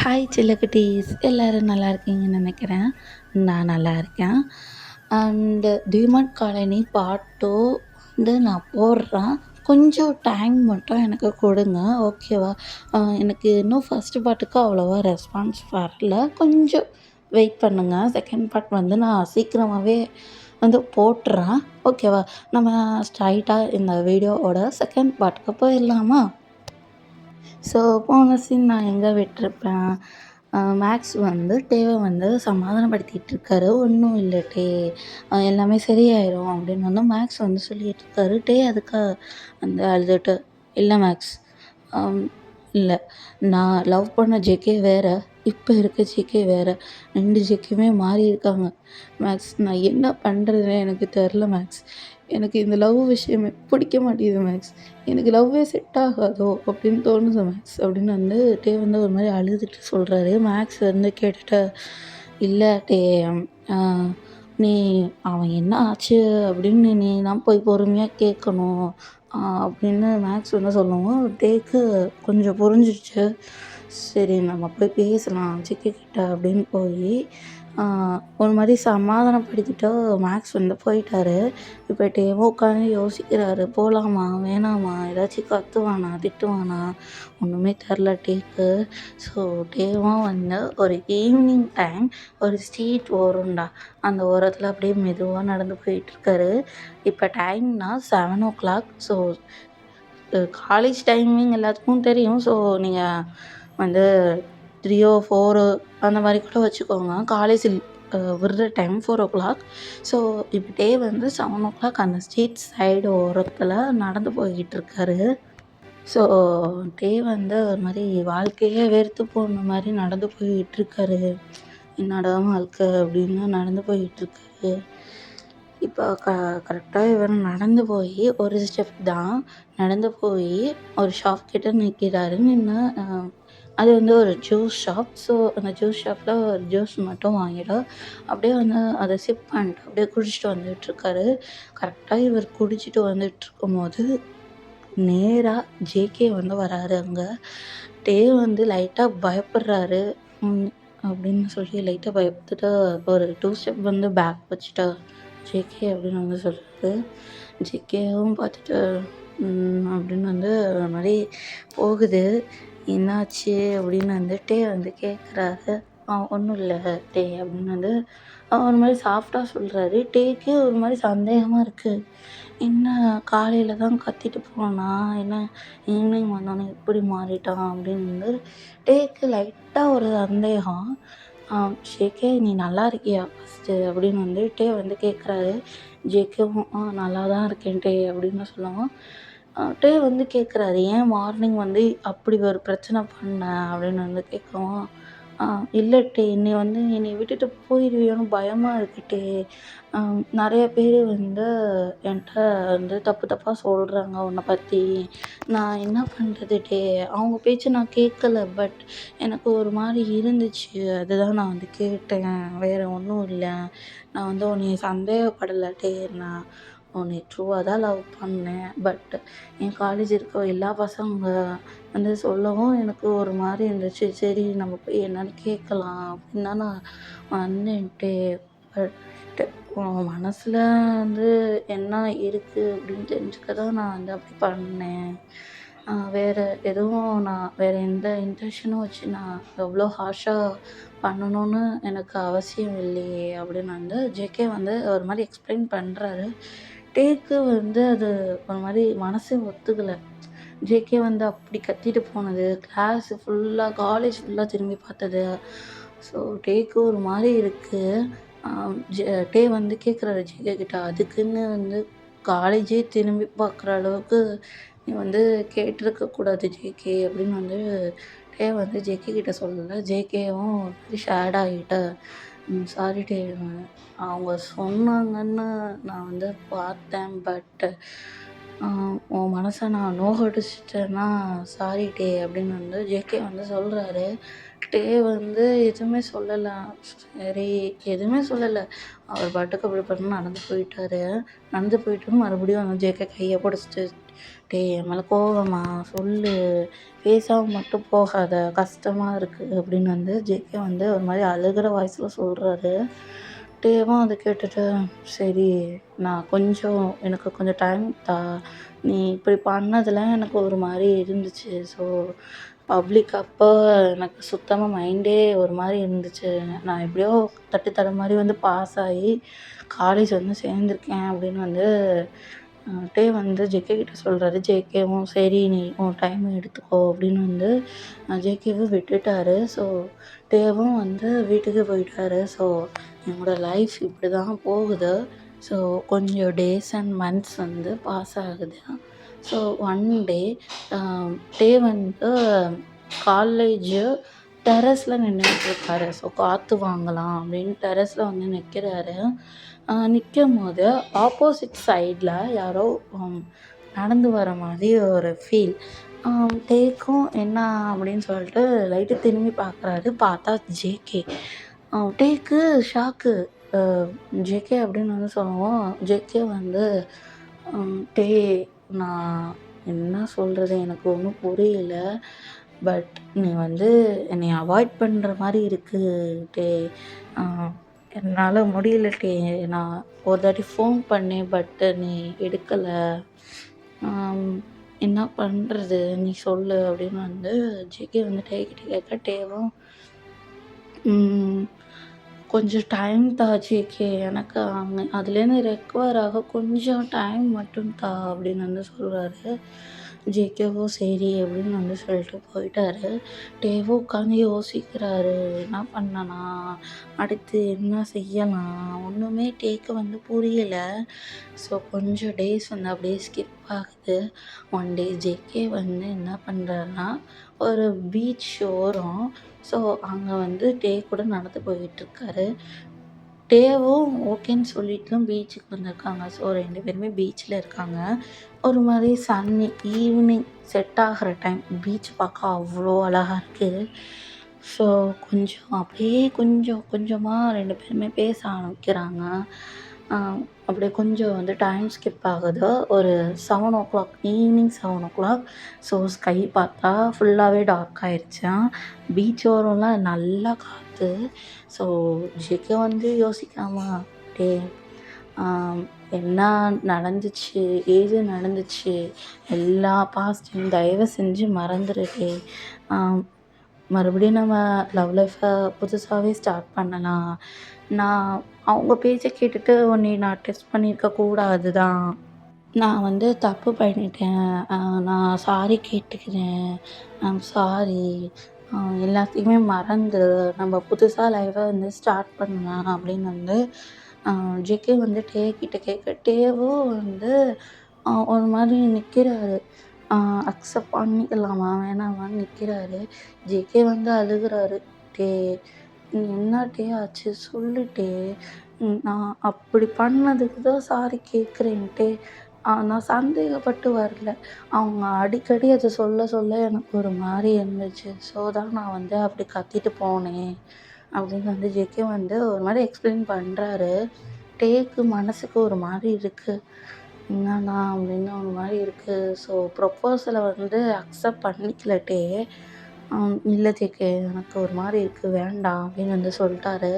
Hi சில்லக்குட்டீஸ்! எல்லாரும் நல்லா இருக்கீங்கன்னு நெனைக்கிறேன். நான் நல்லா இருக்கேன். டிமார்ட் காலனி பார்ட் 2 வந்து நான் போடுறேன். கொஞ்சம் டைம் மட்டும் எனக்கு கொடுங்க. ஓகேவா? எனக்கு இன்னும் ஃபர்ஸ்ட்டு பார்ட்டுக்கு அவ்வளோவா ரெஸ்பான்ஸ் வரல. கொஞ்சம் வெயிட் பண்ணுங்க. செகண்ட் பார்ட் வந்து நான் சீக்கிரமாவே வந்து போட்டுர்றேன். ஓகேவா? நம்ம ஸ்ட்ரைட்டா இந்த வீடியோவோட செகண்ட் பார்ட்டுக்கு போயிரலாமா? ஸோ போன சீன் நான் எங்கே விட்டிருப்பேன், மேக்ஸ் வந்து டேவ வந்து சமாதானப்படுத்திகிட்ருக்காரு. "ஒன்றும் இல்லை டே, எல்லாமே சரியாயிரும்" அப்படின்னு வந்து மேக்ஸ் வந்து சொல்லிகிட்ருக்காரு. டே அதுக்கு வந்து அழுதுட்டு, "இல்லை மேக்ஸ், இல்லை, நான் லவ் பண்ண ஜேகே வேறு, இப்போ இருக்க ஜேகே வேறு, 2 ஜேகேவுமே மாறியிருக்காங்க மேக்ஸ். நான் என்ன பண்ணுறதுனே எனக்கு தெரில மேக்ஸ். எனக்கு இந்த லவ் விஷயமே பிடிக்க மாட்டேங்குது மேக்ஸ். எனக்கு லவ்வே செட் ஆகாதோ அப்படின்னு தோணுது மேக்ஸ்" அப்படின்னு வந்து டே வந்து ஒரு மாதிரி அழுதுட்டு சொல்கிறாரு. மேக்ஸ் வந்து கேட்டுட்டு, "இல்லை டே, நீ அவன் என்ன ஆச்சு அப்படின்னு நீ தான் போய் பொறுமையாக கேட்கணும்" அப்படின்னு மேக்ஸ் வந்து சொல்லவும் டேக்கு கொஞ்சம் புரிஞ்சிடுச்சு. சரி நம்ம போய் பேசலாம் ஜிகே கிட்ட அப்படின்னு போய் ஒரு மாதிரி சமாதானப்படுத்திட்டு மேக்ஸ் வந்து போயிட்டாரு. இப்போ டேவும் உட்காந்து யோசிக்கிறாரு, போகலாமா வேணாமா, ஏதாச்சும் கத்துவானா திட்டுவானா ஒன்றுமே தெரில டேக்கு. ஸோ டேவும் வந்து ஒரு ஈவினிங் டைம் ஒரு ஸ்ட்ரீட் ஓரம்டா, அந்த ஓரத்தில் அப்படியே மெதுவாக நடந்து போயிட்டுருக்காரு. இப்போ டைம்னா 7:00. ஸோ காலேஜ் டைமிங் எல்லாத்துக்கும் தெரியும். ஸோ நீங்கள் வந்து 3ஓ 4ஓ அந்த மாதிரி கூட வச்சுக்கோங்க. காலேஜ் விடுற டைம் 4:00. ஸோ இப்போ டே வந்து 7:00 அந்த ஸ்ட்ரீட் சைடு ஓரத்தில் நடந்து போய்கிட்டுருக்காரு. ஸோ டே வந்து ஒரு மாதிரி வாழ்க்கையே வெறுத்து போன மாதிரி நடந்து போய்கிட்டுருக்காரு. என்னடா வாழ்க்கை அப்படின்னு நடந்து போய்கிட்டுருக்காரு. இப்போ கரெக்டாக இவர் நடந்து போய் ஒரு ஸ்டெப் தான் நடந்து போய் ஒரு ஷாப் கிட்ட நிற்கிறாரு. நின்று அது வந்து ஒரு ஜூஸ் ஷாப். ஸோ அந்த ஜூஸ் ஷாப்பில் ஒரு ஜூஸ் மட்டும் வாங்கிட்டு அப்படியே வந்து அதை சிப் பண்ணிட்டு அப்படியே குடிச்சிட்டு வந்துட்டுருக்காரு. கரெக்டாக இவர் குடிச்சிட்டு வந்துட்டுருக்கும்போது நேராக ஜேகே வந்து வராரு அங்கே. டே வந்து லைட்டாக பயப்படுறாரு. அப்படின்னு சொல்லி லைட்டாக பயந்துட்டு ஒரு 2 ஸ்டெப் வந்து பேக் வச்சுட்டு, "ஜேகே" அப்படின்னு வந்து சொல்கிறாரு. ஜேகேவும் பார்த்துட்டு அப்படின்னு வந்து ஒரு மாதிரி போகுது. "என்னாச்சு?" அப்படின்னு வந்து டே வந்து கேட்குறாரு. "ஒன்றும் இல்லை டே" அப்படின்னு வந்து ஒரு மாதிரி சாஃப்டாக சொல்கிறாரு. டேக்கே ஒரு மாதிரி சந்தேகமாக இருக்குது. என்ன காலையில் தான் கத்திட்டு போனான், என்ன ஈவினிங் வந்தோடனே இப்படி மாறிட்டான் அப்படின்னு வந்து டேக்கு லைட்டாக ஒரு சந்தேகம். "ஜேகே நீ நல்லா இருக்கியா ஃபஸ்ட்டு?" அப்படின்னு வந்து டே வந்து கேட்குறாரு. ஜேகேவும் நல்லா தான் இருக்கேன் டே" அப்படின்னு சொல்லவும் டே வந்து கேட்குறாரு, "ஏன் மார்னிங் வந்து அப்படி ஒரு பிரச்சனை பண்ண?" அப்படின்னு வந்து கேட்கவும், "இல்லை டே, நீ வந்து என்னை விட்டுட்டு போயிடுவியோன்னு பயமாக இருக்கு டே. நிறைய பேர் வந்து என்கிட்ட வந்து தப்பு தப்பாக சொல்கிறாங்க உன்னை பற்றி. நான் என்ன பண்ணுறது டே? அவங்க பேச்சு நான் கேட்கல. பட் எனக்கு ஒரு மாதிரி இருந்துச்சு. அதுதான் நான் வந்து கேட்டேன். வேறு ஒன்றும் இல்லை. நான் வந்து உன்னைய சந்தேகப்படலை டே. நான் உன்னை ட்ரூவாக தான் லவ் பண்ணேன். பட் என் காலேஜ் இருக்க எல்லா பசங்க வந்து சொல்லவும் எனக்கு ஒரு மாதிரி இருந்துச்சு. சரி நம்ம போய் என்னன்னு கேட்கலாம் அப்படின்னு தான் நான் வந்தேன்ட்டு. பட் உன் மனசில் வந்து என்ன இருக்குது அப்படின்னு தெரிஞ்சுக்க தான் நான் வந்து அப்படி பண்ணேன். வேறு எதுவும் நான் வேறு எந்த இன்டென்ஷனும் வச்சு நான் எவ்வளோ ஹார்ஷாக பண்ணணும்னு எனக்கு அவசியம் இல்லையே அப்படின்னு வந்து ஜேகே வந்து ஒரு மாதிரி எக்ஸ்பிளைன் பண்ணுறாரு. டேக்கு வந்து அது ஒரு மாதிரி மனசே ஒத்துக்கலை. ஜேகே வந்து அப்படி கத்திட்டு போனது, கிளாஸு ஃபுல்லாக காலேஜ் ஃபுல்லாக திரும்பி பார்த்தது. ஸோ டேக்கு ஒரு மாதிரி இருக்குது. டே வந்து கேட்குறாரு ஜேகே கிட்ட, "அதுக்குன்னு வந்து காலேஜே திரும்பி பார்க்குற அளவுக்கு நீ வந்து கேட்டிருக்கக்கூடாது ஜேகே" அப்படின்னு வந்து டே வந்து ஜேகே கிட்ட சொல்லலை. ஜேகேவும் ஒரு மாதிரி ஷேட் ஆகிட்டு, "சாரி டே, அவங்க சொன்னாங்கன்னு நான் வந்து பார்த்தேன். பட் உன் மனசை நான் நோகடிச்சிட்டேன்னா சாரி டே" அப்படின்னு வந்து ஜேகே வந்து சொல்கிறாரு. டே வந்து எதுவுமே சொல்லல. சரி எதுவுமே சொல்லல. அவர் பாட்டுக்கு அப்படி பண்ணி நடந்து போயிட்டாரு. நடந்து போயிட்டு மறுபடியும் வந்து ஜேகே கைய பிடிச்சிட்டு, "டேய் என் மேல கோவமா? சொல்லு. பேசாம மட்டும் போகாத. கஷ்டமா இருக்கு." அப்படின்னு வந்து ஜேகே வந்து ஒரு மாரி அழுகுற வாய்ஸ்ல சொல்றாரு. டேவும் அத கேட்டுட்டு, "சரி நான் கொஞ்சம் எனக்கு கொஞ்சம் டைம் தா. நீ இப்படி பண்ணதுல எனக்கு ஒரு மாரி இருந்துச்சு. ஸோ பப்ளிக் அப்போ எனக்கு சுத்தமா மைண்டே ஒரு மாரி இருந்துச்சு. நான் எப்படியோ தட்டு தடுமாறி வந்து பாஸ் ஆகி காலேஜ் வந்து சேர்ந்துருக்கேன்." அப்படின்னு வந்து டே வந்து ஜேகே கிட்ட சொல்றாரு. ஜேகேவும் சரி நீ உன் டைம் எடுத்துக்கோ அப்படின்னு வந்து ஜேகேவும் விட்டுட்டாரு. ஸோ டேவும் வந்து வீட்டுக்கு போயிட்டாரு. ஸோ என்னோட லைஃப் இப்படி தான் போகுது. ஸோ கொஞ்சம் டேஸ் அண்ட் மந்த்ஸ் வந்து பாஸ் ஆகுது. ஸோ ஒன் டே டே வந்து காலேஜு டெர்ரஸ்ல நின்னுட்ருக்காரு. ஸோ காற்று வாங்கலாம் அப்படின்னு டெர்ரஸ்ல வந்து நிற்கிறாரு. நிக்கும்போது ஆப்போசிட் சைட்ல யாரோ நடந்து வர மாதிரி ஒரு ஃபீல். டேக்கும் என்ன அப்படின்னு சொல்லிட்டு லைட்டா திரும்பி பார்க்குறாரு. பார்த்தா ஜேகே. டேக்கு ஷாக்கு. அ ஜேகே அப்படின்னு வந்து சொல்லவும், ஜேகே வந்து டேய் நான் என்ன சொல்றது? எனக்கு ஒண்ணும் புரியல. பட் நீ வந்து என்னைய அவாய்ட் பண்ற மாரி இருக்கு டேய். அ என்னால முடியல டே. நான் ஒரு தாட்டி ஃபோன் பண்ணேன். பட் நீ எடுக்கல. ஆம் என்ன பண்றது? நீ சொல்லு அப்படின்னு வந்து ஜேகே வந்து டே கிட்ட கேட்க, டேவும் ம் கொஞ்சம் டைம் தா ஜேகே. எனக்கு அதுலேருந்து ரெக்கவர் ஆக கொஞ்சம் டைம் மட்டும் தா அப்படின்னு வந்து சொல்றாரு. ஜேகேவோ சரி அப்படின்னு வந்து சொல்லிட்டு போயிட்டாரு. டேவோ உட்காந்து யோசிக்கிறாரு. என்ன பண்ணலாம்? அடுத்து என்ன செய்யலாம்? ஒண்ணுமே டேக்கு வந்து புரியல. ஸோ கொஞ்சம் டேஸ் வந்து அப்படியே ஸ்கிப் ஆகுது. ஒன் டே ஜேகே வந்து என்ன பண்றாருன்னா, ஒரு பீச் ஓரம். ஸோ அங்க வந்து டே கூட நடந்து போயிட்டுருக்காரு. டேவும் ஓகேன்னு சொல்லிட்டு பீச்சுக்கு வந்திருக்காங்க. ஸோ 2 பேருமே பீச்ல இருக்காங்க. ஒரு மாரி சன்னி ஈவினிங் செட் ஆகுற டைம். பீச் பார்க்க அவ்வளோ அழகா இருக்கு. ஸோ கொஞ்சம் அப்படியே கொஞ்சம் கொஞ்சமா 2 பேருமே பேச ஆரம்பிக்கிறாங்க. அ அப்படியே கொஞ்சம் வந்து டைம் ஸ்கிப் ஆகுது. ஒரு 7:00 ஈவினிங் 7:00. ஸோ ஸ்கை பார்த்தா ஃபுல்லாவே டார்க் ஆயிருச்சாம். பீச் ஓரம்லாம் நல்லா காத்து. ஸோ ஜிகே வந்து யோசிக்காம, "டேய் என்ன நடந்துச்சு? ஏது நடந்துச்சு? எல்லா பாஸ்ட்டையும் தயவு செஞ்சு மறந்துரு டேய். அ மறுபடியும் நம்ம லவ் லைஃப புதுசாவே ஸ்டார்ட் பண்ணலாம். நான் அவங்க பேச்ச கேட்டுட்டு உன்னைய நான் டெஸ்ட் பண்ணியிருக்க கூடாது தான். நான் வந்து தப்பு பண்ணிட்டேன். நான் சாரி கேட்டுக்கிறேன். சாரி. எல்லாத்தையுமே மறந்துரு. நம்ம புதுசா லைஃப வந்து ஸ்டார்ட் பண்ணலாம்." அப்படின்னு வந்து ஜேகே வந்து டே கிட்ட கேட்க, டேவும் வந்து ஒரு மாதிரி நிற்கிறாரு. அக்செப்ட் பண்ணிக்கலாமா? வேணாமான்னு நிற்கிறாரு. ஜேகே வந்து அழுகுறாரு. "டே நீ என்ன டே ஆச்சு? சொல்லு டே. நான் அப்படி பண்ணதுக்கு தான் சாரி கேட்குறேன் டே. நான் சந்தேகப்பட்டு வரல. அவங்க அடிக்கடி அத சொல்ல சொல்ல எனக்கு ஒரு மாரி இருந்துச்சு. ஸோ தான் நான் வந்து அப்படி கத்திட்டு போனேன்." அப்படின்னு வந்து ஜேகே வந்து ஒரு மாரி எக்ஸ்பிளைன் பண்றாரு. டேக்கு மனசுக்கு ஒரு மாரி இருக்கு. என்னடா அப்படின்னு ஒரு மாரி இருக்கு. ஸோ ப்ரொப்போசல வந்து அக்செப்ட் பண்ணிக்கல டே. "இல்ல ஜேகே எனக்கு ஒரு மாரி இருக்கு. வேண்டாம்." அப்படின்னு வந்து சொல்ட்டாரு.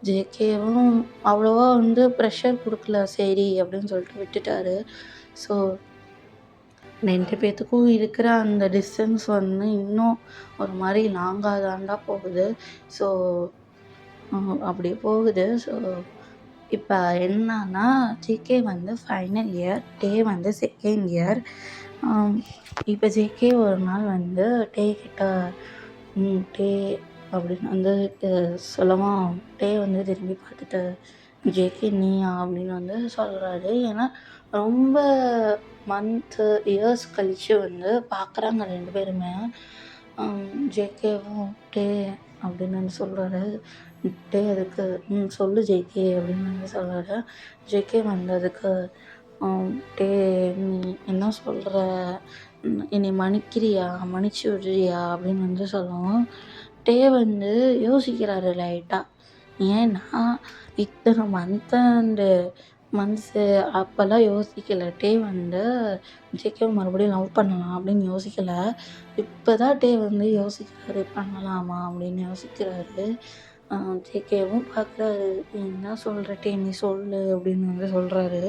ஜேகேவும் அவ்வளவா வந்து ப்ரெஷர் குடுக்கல. சரி அப்படின்னு சொல்லிட்டு விட்டுட்டாரு. ஸோ 2 பேத்துக்கும் இருக்கிற அந்த டிஸ்டன்ஸ் வந்து இன்னும் ஒரு மாரி லாங்கா தான்டா போகுது. ஸோ அப்படியே போகுது. ஸோ இப்ப என்னன்னா, ஜேகே வந்து ஃபைனல் இயர், டே வந்து செகண்ட் இயர். அம் இப்ப ஜேகே ஒரு நாள் வந்து டே கிட்ட, டே" அப்படின்னு வந்து சொல்லவும், டே வந்து திரும்பி பார்த்துட்டு, "ஜேகே நீயா?" அப்படின்னு வந்து சொல்றாரு. ஏன்னா ரொம்ப மந்த்து, இயர்ஸ் கழிச்சு வந்து பார்க்குறாங்க 2 பேருமே. ஜேகேவும் டே அப்படின்னு வந்து சொல்றாரு. டே அதுக்கு சொல்லு ஜேகே அப்படின்னு வந்து சொல்றாரு. ஜேகே வந்து அதுக்கு டே நீ என்ன சொல்ற? என்னைய மன்னிக்கிறியா? மன்னிச்சு விடுறியா? அப்படின்னு வந்து சொல்லவும், டே வந்து யோசிக்கிறாரு லைட்டா. ஏன்னா, இத்தன மந்த்ஸு அப்பலாம் யோசிக்கல. டே வந்து ஜேகேவ மறுபடியும் லவ் பண்ணலாம் அப்படின்னு யோசிக்கல. இப்ப தான் டே வந்து யோசிக்கிறாரு. பண்ணலாமா அப்படின்னு யோசிக்கிறாரு. ஜேகேவும் பார்க்குறாரு. "என்ன சொல்ற டே நீ சொல்லு" அப்படின்னு வந்து சொல்றாரு.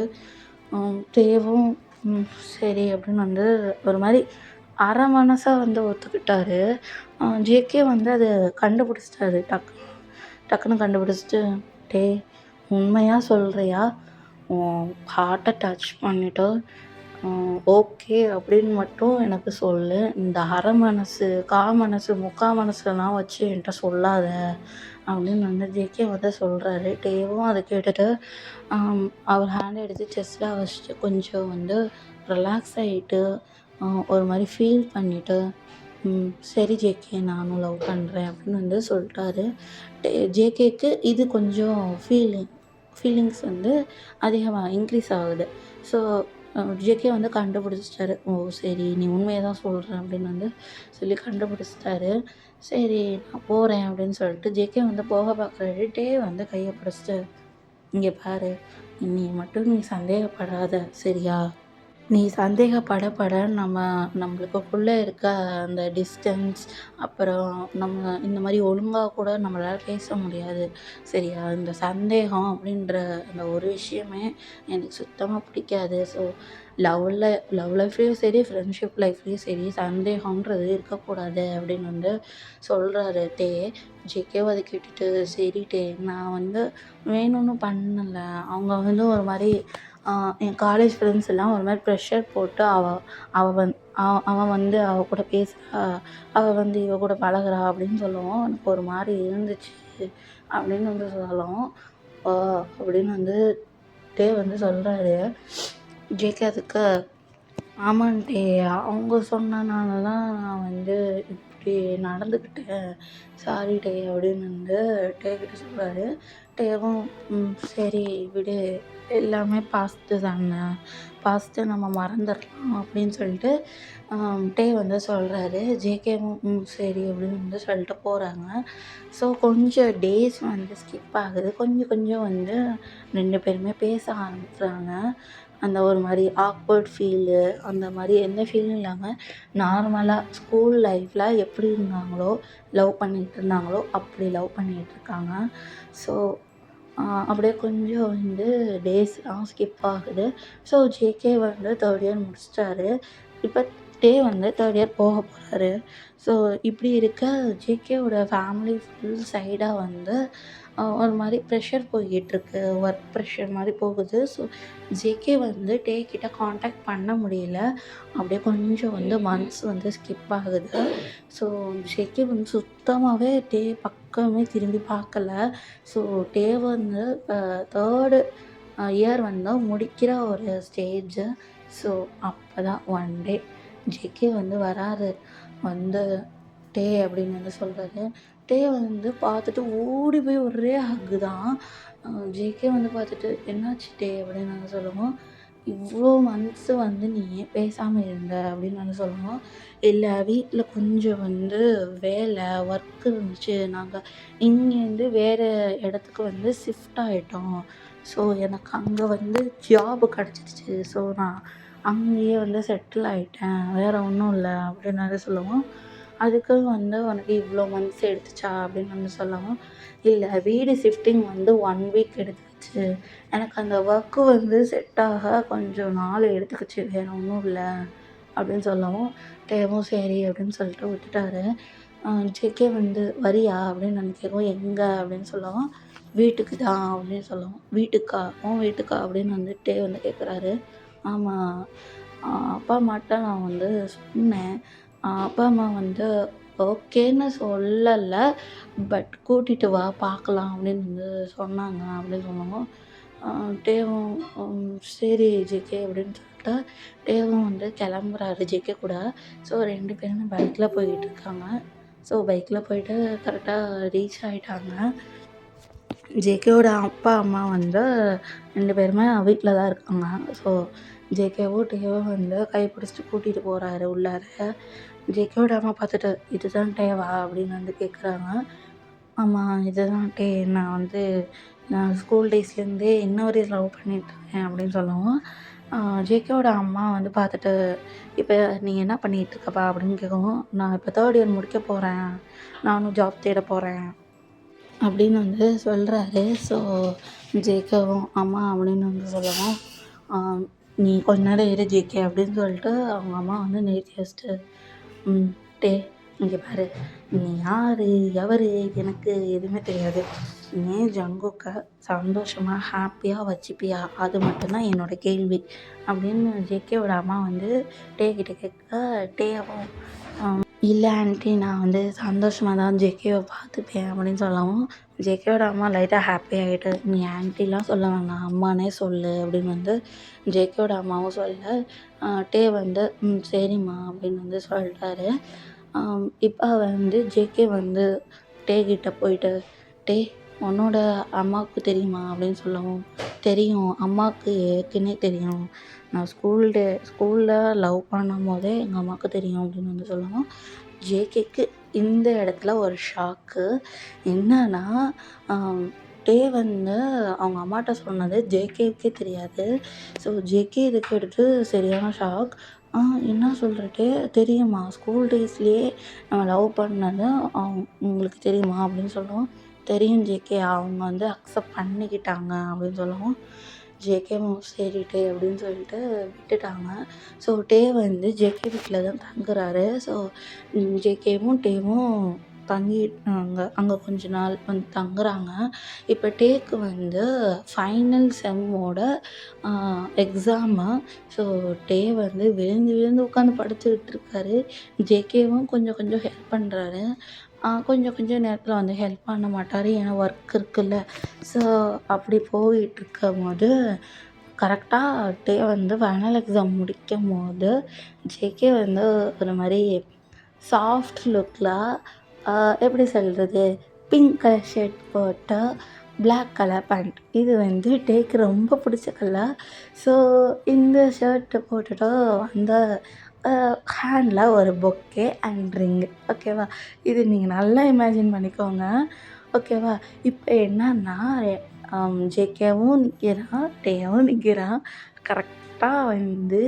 டேவும் சரி அப்படின்னு வந்து ஒரு மாரி அரை மனசா வந்து ஒத்துக்கிட்டாரு. ஜேகே வந்து அத கண்டுபிடிச்சிட்டாரு டக்குன்னு கண்டுபிடிச்சிட்டு, "டேய் உண்மையா சொல்றியா? உன் ஹார்ட்ட டச் பண்ணிட்டு, ஓகே அப்படின்னு மட்டும் எனக்கு சொல்லு. இந்த அரை மனசு, மனசு, மனசுலாம் வச்சு என்ட்ட சொல்லாத" அப்படின்னு வந்து ஜேகே வந்து சொல்றாரு. டேவும் அத கேட்டுட்டு அவர் ஹேண்ட எடுத்து செஸ்ட்ல வச்சுட்டு கொஞ்சம் வந்து ரிலாக்ஸ் ஆயிட்டு, ஒரு மாரி ஃபீல் பண்ணிட்டு, சரி ஜேகே நானும் லவ் பண்றேன் அப்படின்னு வந்து சொல்ட்டாரு. ஜேகேக்கு இது கொஞ்சம் ஃபீலிங்ஸ் வந்து அதிகமா இன்க்ரீஸ் ஆகுது. ஸோ ஜேகே வந்து கண்டுபிடிச்சிட்டாரு. "ஓ சரி நீ உண்மைய தான் சொல்ற" அப்படின்னு வந்து சொல்லி கண்டுபிடிச்சிட்டாரு. சரி நான் போறேன் அப்படின்னு சொல்லிட்டு ஜேகே வந்து போக பார்க்குறாரு. டே வந்து கைய பிடிச்சிட்டு, "இங்க பாரு, நீ மட்டும் சந்தேகப்படாத சரியா? நீ சந்தேகப்பட நம்மளுக்குள்ள இருக்க அந்த டிஸ்டன்ஸ், அப்புறம் நம்ம இந்த மாரி ஒழுங்கா கூட நம்மளால பேச முடியாது. சரியா? இந்த சந்தேகம் அப்படின்ற அந்த ஒரு விஷயமே எனக்கு சுத்தமா பிடிக்காது. ஸோ லவ் லைஃப்லயும் சரி, ஃப்ரெண்ட்ஷிப் லைஃப்லயும் சரி சந்தேகம்ன்றது இருக்கக்கூடாது" அப்படின்னு வந்து சொல்றாரு டே. ஜேகேவும் அத கேட்டுட்டு, "சரி டே, நான் வந்து வேணும்னு பண்ணல. அவங்க வந்து ஒரு மாரி என் காலேஜ் ஃப்ரெண்ட்ஸ் எல்லாம் ஒரு மாரி ப்ரெஷர் போட்டு அவ வந் அவன் வந்து அவ கூட பேசுறா, அவ வந்து இவ கூட பழகுறா அப்படின்னு சொல்லவும் எனக்கு ஒரு மாரி இருந்துச்சு" அப்படின்னு வந்து சொல்லவும், "ஓ!" அப்படின்னு வந்து டே வந்து சொல்றாரு. ஜேகே அதுக்கு, "ஆமான்டி, அவங்க சொன்னனால தான் நான் வந்து இப்படி நடந்துக்கிட்டேன். சாரி டே" அப்படின்னு வந்து டே கிட்ட சொல்றாரு. டேவும், சரி விடு. எல்லாமே பாஸ்ட்டு தானே. பாஸ்ட்ட நம்ம மறந்துடலாம்" அப்படின்னு சொல்லிட்டு டே வந்து சொல்றாரு. ஜேகேவும், சரி" அப்படின்னு வந்து சொல்லிட்டு போறாங்க. ஸோ கொஞ்சம் டேஸ் வந்து ஸ்கிப் ஆகுது. கொஞ்சம் கொஞ்சம் வந்து 2 பேருமே பேச ஆரம்பிக்கிறாங்க. அந்த ஒரு மாரி ஆக்வர்ட் ஃபீலு, அந்த மாரி எந்த ஃபீலும் இல்லாம நார்மலா ஸ்கூல் லைஃப்ல எப்படி இருந்தாங்களோ, லவ் பண்ணிட்டு இருந்தாங்களோ, அப்படி லவ் பண்ணிகிட்ருக்காங்க. ஸோ அப்படியே கொஞ்சம் வந்து டேஸ்லாம் ஸ்கிப் ஆகுது. ஸோ ஜேகே வந்து 3rd இயர் முடிச்சிட்டாரு. இப்ப டே வந்து 3rd இயர் போக போறாரு. ஸோ இப்படி இருக்க ஜேகேவோட ஃபேமிலி ஃபுல் சைடா வந்து ஒரு மாரி ப்ரெஷர் போய்க்கிட்டுருக்கு. ஒர்க் ப்ரெஷர் மாரி போகுது. ஸோ ஜேகே வந்து டே கிட்ட கான்டாக்ட் பண்ண முடியல. அப்படியே கொஞ்சம் வந்து மந்த்ஸ் வந்து ஸ்கிப் ஆகுது. ஸோ ஜேகே வந்து சுத்தமாவே டே பக்கமே திரும்பி பார்க்கல. ஸோ டே வந்து 3rd இயர் வந்து முடிக்கிற ஒரு ஸ்டேஜு. ஸோ அப்பதான் ஒன் டே ஜேகே வந்து வராரு. வந்து டே அப்படின்னு வந்து சொல்றாரு. டே வந்து பார்த்துட்டு ஓடி போய் ஒரே ஹக்கு தான். ஜேகே வந்து பார்த்துட்டு, "என்னாச்சு டே?" அப்படின்னு வந்து சொல்லவும், "இவ்ளோ மந்த்ஸ் வந்து நீ ஏன் பேசாம இருந்த?" அப்படின்னு வந்து சொல்லவும், "இல்ல வீட்ல கொஞ்சம் வந்து வேலை, ஒர்க் இருந்துச்சு. நாங்க இங்கேருந்து வேற இடத்துக்கு வந்து ஷிஃப்ட் ஆயிட்டோம். ஸோ எனக்கு அங்க வந்து ஜாப் கிடச்சிருச்சு. ஸோ நான் அங்கேயே வந்து செட்டில் ஆயிட்டேன். வேற ஒன்றும் இல்ல" அப்படின்னு வந்து சொல்லவும், "அதுக்கு வந்து உனக்கு இவ்ளோ மந்த்ஸ் எடுத்துச்சா?" அப்படின்னு வந்து சொல்லவும், "இல்ல வீடு ஷிஃப்டிங் வந்து 1 வீக் எடுத்துக்கிச்சு. எனக்கு அந்த ஒர்க்கு வந்து செட் ஆக கொஞ்சம் நாள் எடுத்துக்கிச்சு. வேற ஒன்றும் இல்ல" அப்படின்னு சொல்லவும், டேவும் சரி அப்படின்னு சொல்லிட்டு விட்டுட்டாரு. ஜேகே வந்து, "வரியா?" அப்படின்னு வந்து கேட்கவும், "எங்க?" அப்படின்னு சொல்லவும், "வீட்டுக்கு தான்" அப்படின்னு சொல்லவும், "வீட்டுக்கா? உன் வீட்டுக்கா?" அப்படின்னு வந்து டே வந்து கேட்குறாரு. "ஆமா. அப்பா அம்மாட்ட நான் வந்து சொன்னேன். அப்பா அம்மா வந்து ஓகேன்னு சொல்லல. பட் கூட்டிட்டு வா பார்க்கலாம்" அப்படின்னு வந்து சொன்னாங்க அப்படின்னு சொல்லவும், டேவும், சரி ஜேகே அப்படின்னு சொல்லிட்டு டேவும் வந்து கிளம்புறாரு ஜேகே கூட. ஸோ 2 பேருமே பைக்ல போயிட்டுருக்காங்க. ஸோ பைக்ல போயிட்டு கரெக்டாக ரீச் ஆயிட்டாங்க. ஜேகேவோட அப்பா, அம்மா வந்து 2 பேருமே வீட்ல தான் இருக்காங்க. ஸோ ஜேகேவும், டேவும் வந்து கைப்பிடிச்சிட்டு கூட்டிட்டு போறாரு உள்ளார. ஜேகேவோட அம்மா பார்த்துட்டு, "இதுதான் டேவா?" அப்படின்னு வந்து கேட்குறாங்க. ஆமா, இதுதான் நான் ஸ்கூல் டேஸ்லேருந்தே இன்ன வரையும் லவ் பண்ணிட்டுருக்கேன் அப்படின்னு சொல்லவும், ஜேகேவோட அம்மா வந்து பார்த்துட்டு, "இப்ப நீ என்ன பண்ணிட்டுருக்கப்பா?" அப்படின்னு கேட்கவும், "நான் இப்போ 3 இயர் முடிக்க போறேன். நானும் ஜாப் தேட போறேன்." அப்படின்னு வந்து சொல்கிறாரு. ஸோ ஜேகேவும் அம்மா அப்படின்னு வந்து சொல்லவும், "ஆ, நீ கொஞ்ச நேரம் இரு ஜேகே" அப்படின்னு சொல்லிட்டு அவங்க அம்மா வந்து நிறுத்தி வச்சுட்டு, ம். "டேய் இங்கே பாரு, நீ யாரு, எவரு எனக்கு எதுவுமே தெரியாது. நீ ஜங்குக்க சந்தோஷமா, ஹாப்பியா வச்சுப்பியா? அது மட்டும் தான் என்னோட கேள்வி." அப்படின்னு ஜேகேவோட அம்மா வந்து டே கிட்ட கேட்க, டேவும் "இல்ல ஆன்ட்டி, நான் வந்து சந்தோஷமா தான் ஜேகேவ பார்த்துப்பேன்." அப்படின்னு சொல்லவும், ஜேகேவோட அம்மா லைட்டாக ஹாப்பி ஆகிட்டு, "நீ ஆன்ட்டிலாம் சொல்ல வேணாம், அம்மானே சொல்லு." அப்படின்னு வந்து ஜேகேவோட அம்மாவும் சொல்ல, டே வந்து சரிம்மா அப்படின்னு வந்து சொல்லிட்டாரு. இப்போ வந்து ஜேகே வந்து டே கிட்ட போயிட்டு, "டே, உன்னோட அம்மாவுக்கு தெரியுமா?" அப்படின்னு சொல்லவும், "தெரியும், அம்மாவுக்கு ஏற்கனவே தெரியும். நான் ஸ்கூலில் லவ் பண்ணும்போதே எங்கள் அம்மாவுக்கு தெரியும்." அப்படின்னு வந்து சொல்லவும், ஜேகேக்கு இந்த இடத்துல ஒரு ஷாக்கு. என்னன்னா, டே வந்து அவங்க அம்மாட்ட சொன்னது ஜேகேவுக்கே தெரியாது. ஸோ ஜேகே இதுக்கு அடுத்து சரியான ஷாக். என்ன சொல்ற டே, தெரியுமா? ஸ்கூல் டேஸ்லேயே நம்ம லவ் பண்ணது உங்களுக்கு தெரியுமா?" அப்படின்னு சொல்லவும், "தெரியும் ஜேகே, அவங்க வந்து அக்செப்ட் பண்ணிக்கிட்டாங்க." அப்படின்னு சொல்லவும், ஜேகேவும் சரி டே அப்படின்னு சொல்லிட்டு விட்டுட்டாங்க. ஸோ டே வந்து ஜேகே வீட்டில் தான் தங்குறாரு. ஸோ ஜேகேவும் டேவும் அங்கே கொஞ்ச நாள் வந்து தங்குறாங்க. இப்போ டேக்கு வந்து ஃபைனல் செம்மோட எக்ஸாமு. ஸோ டே வந்து விழுந்து விழுந்து உட்காந்து படிச்சுக்கிட்டு இருக்காரு. ஜேகேவும் கொஞ்சம் கொஞ்சம் ஹெல்ப் பண்ணுறாரு. கொஞ்சம் கொஞ்சம் நேரத்தில் வந்து ஹெல்ப் பண்ண மாட்டார், ஏன்னா ஒர்க் இருக்குல்ல. ஸோ அப்படி போயிட்டுருக்கும்போது கரெக்டாக டே வந்து ஃபைனல் எக்ஸாம் முடிக்கும்போது ஜேகே வந்து ஒரு மாதிரி சாஃப்ட் லுக்கில், எப்படி சொல்கிறது, பிங்க் கலர் ஷர்ட் போட்டு பிளாக் கலர் பேண்ட். இது வந்து டேக்கு ரொம்ப பிடிச்ச கலர். ஸோ இந்த ஷர்ட்டு போட்டுட்டு வந்து ஹேண்டில் ஒரு பொக்கே அண்ட் ரிங்கு. ஓகேவா? இது நீங்கள் நல்லா இமேஜின் பண்ணிக்கோங்க. ஓகேவா? இப்போ என்னன்னா, ஜேகேவும் நிற்கிறான், டேவும் நிற்கிறான். கரெக்டாக வந்து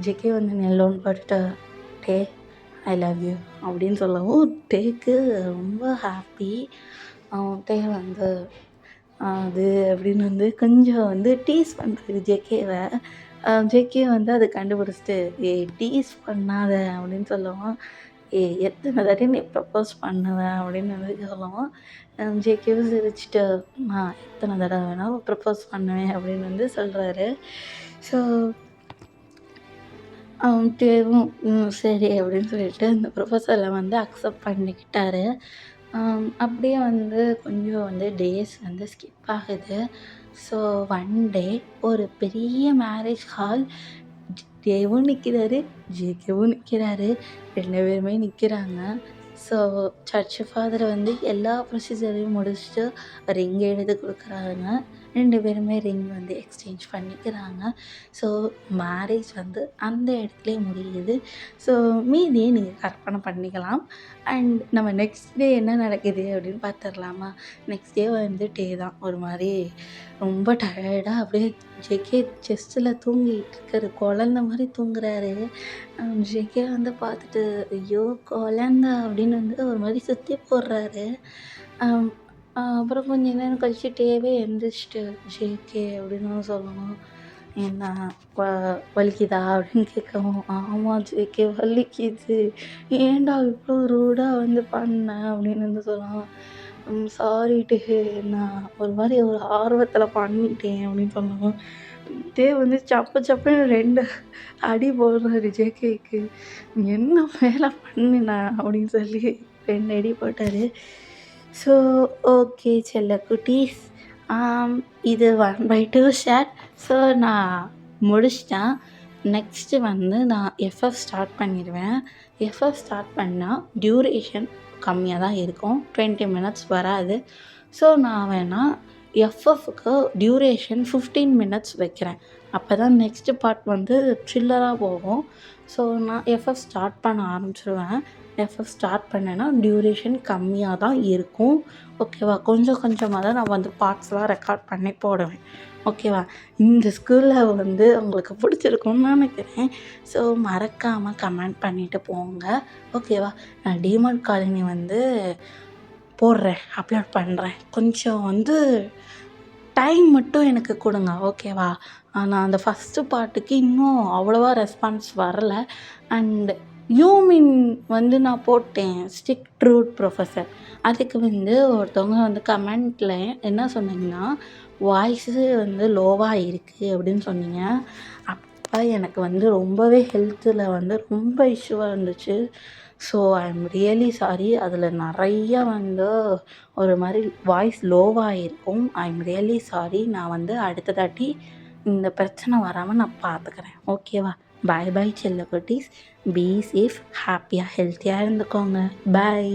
ஜேகே வந்து நெல்லோன்னு போட்டுட்டு, "டே, ஐ லவ் யூ" அப்படின்னு சொல்லவும், டேக்கு ரொம்ப ஹாப்பி. டே வந்து அது அப்படின்னு வந்து கொஞ்சம் வந்து டீஸ் பண்ணுறது ஜேகேவ. ஜேகே வந்து அதை கண்டுபிடிச்சிட்டு, "ஏய், டீஸ் பண்ணாத" அப்படின்னு சொல்லவும், "ஏய், எத்தனை தாட்டி நீ ப்ரப்போஸ் பண்ணுவ?" அப்படின்னு வந்து சொல்லவும், ஜேகேவும் சிரிச்சுட்டு, "நான் எத்தனை தடவை வேணாலும் ப்ரப்போஸ் பண்ணுவேன்" அப்படின்னு வந்து சொல்கிறாரு. ஸோ டேவும் சரி அப்படின்னு சொல்லிட்டு அந்த ப்ரொபோசலை வந்து அக்செப்ட் பண்ணிக்கிட்டாரு. அப்படியே வந்து கொஞ்சம் வந்து டேஸ் வந்து ஸ்கிப் ஆகுது. ஸோ ஒன் டே ஒரு பெரிய மேரேஜ் ஹால். டேவும் நிற்கிறாரு, ஜேகேவும் நிற்கிறாரு. 2 பேருமே நிற்கிறாங்க. ஸோ சர்ச்சு ஃபாதர் வந்து எல்லா ப்ரொசீஜரையும் முடிச்சுட்டு ரிங் எடுத்து கொடுக்குறாங்க. 2 பேருமே ரிங் வந்து எக்ஸ்சேஞ்ச் பண்ணிக்கிறாங்க. ஸோ மேரேஜ் வந்து அந்த இடத்துலயே முடியுது. ஸோ மீதியை நீங்கள் கற்பனை பண்ணிக்கலாம். அண்ட் நம்ம நெக்ஸ்ட் டே என்ன நடக்குது அப்படின்னு பார்த்துடலாமா? நெக்ஸ்ட் டே வந்து டே தான் ஒரு மாதிரி ரொம்ப டயர்டாக அப்படியே ஜேகே செஸ்ட்டில் தூங்கிட்டு இருக்காரு. குழந்த மாதிரி தூங்குறாரு. ஜேகே வந்து பார்த்துட்டு, "ஐயோ குழந்த" அப்படின்னு வந்து ஒரு மாதிரி சுற்றி போடுறாரு. அப்புறம் கொஞ்ச நேரம் கழிச்சு டேவே எந்திரிச்சிட்டு, "ஜேகே" அப்படின்னு சொல்லவும், "என்ன வ வலிக்குதா?" அப்படின்னு கேட்கவும், "ஆமாம் ஜேகே வலிக்குது." "ஏன்டா இவ்வளோ ரூடாக வந்து பண்ண?" அப்படின்னு வந்து சொல்லவும், சாரி டே, நான் ஒரு மாதிரி ஒரு ஆர்வத்தில் பண்ணிட்டேன்" அப்படின்னு சொல்லவும், டே வந்து சப்பு சப்புன்னு 2 அடி போடுறாரு ஜேகேக்கு. "என்ன வேலை பண்ணுன?" அப்படின்னு சொல்லி 2 அடி போட்டார். ஸோ ஓகே செல்ல குட்டீஸ், இது 1/2 ஷேர். ஸோ நான் முடிச்சிட்டேன். நெக்ஸ்ட்டு வந்து நான் எஃப்எஃப் ஸ்டார்ட் பண்ணிடுவேன். எஃப்எஃப் ஸ்டார்ட் பண்ணால் டியூரேஷன் கம்மியாக தான் இருக்கும், 20 மினிட்ஸ் வராது. ஸோ நான் வேணால் எஃப்எஃப்க்கு டியூரேஷன் 15 மினிட்ஸ் வைக்கிறேன். அப்போ தான் நெக்ஸ்ட்டு பார்ட் வந்து த்ரில்லராக போகும். ஸோ நான் எஃப்எஃப் ஸ்டார்ட் பண்ண ஆரம்பிச்சுருவேன். எஃப்எஃப் ஸ்டார்ட் பண்ணேன்னா டியூரேஷன் கம்மியாக தான் இருக்கும். ஓகேவா? கொஞ்சம் கொஞ்சமாக தான் நான் வந்து பார்ட்ஸ்லாம் ரெக்கார்ட் பண்ணி போடுவேன். ஓகேவா? இந்த ஸ்கில்ல வந்து உங்களுக்கு பிடிச்சிருக்கும்னு நினைக்கிறேன். ஸோ மறக்காமல் கமெண்ட் பண்ணிவிட்டு போங்க. ஓகேவா? நான் டீமான் காலனி வந்து போடுறேன், அப்லோட் பண்ணுறேன். கொஞ்சம் வந்து டைம் மட்டும் எனக்கு கொடுங்க. ஓகேவா? நான் அந்த ஃபஸ்ட்டு பார்ட்டுக்கு இன்னும் அவ்வளோவா ரெஸ்பான்ஸ் வரல. அண்ட் யூமின் வந்து நான் போட்டேன், ஸ்டிக் ட்ரூத் ப்ரொஃபஸர். அதுக்கு வந்து ஒருத்தவங்க வந்து கமெண்ட்டில் என்ன சொன்னீங்கன்னா, வாய்ஸு வந்து லோவாக இருக்குது அப்படின்னு சொன்னீங்க. அப்போ எனக்கு வந்து ரொம்பவே ஹெல்த்தில் வந்து ரொம்ப இஷ்யூவாக இருந்துச்சு. So I am really sorry. அதில் நிறைய வந்து ஒரு மாதிரி வாய்ஸ் லோவாக இருக்கும். I am really sorry. நான் வந்து அடுத்த தாட்டி இந்த பிரச்சனை வராமல் நான் பார்த்துக்கிறேன். ஓகேவா? பாய் பாய் செல்ல குட்டீஸ். பி சேஃப், ஹாப்பியாக ஹெல்த்தியாக இருந்துக்கோங்க. பாய்.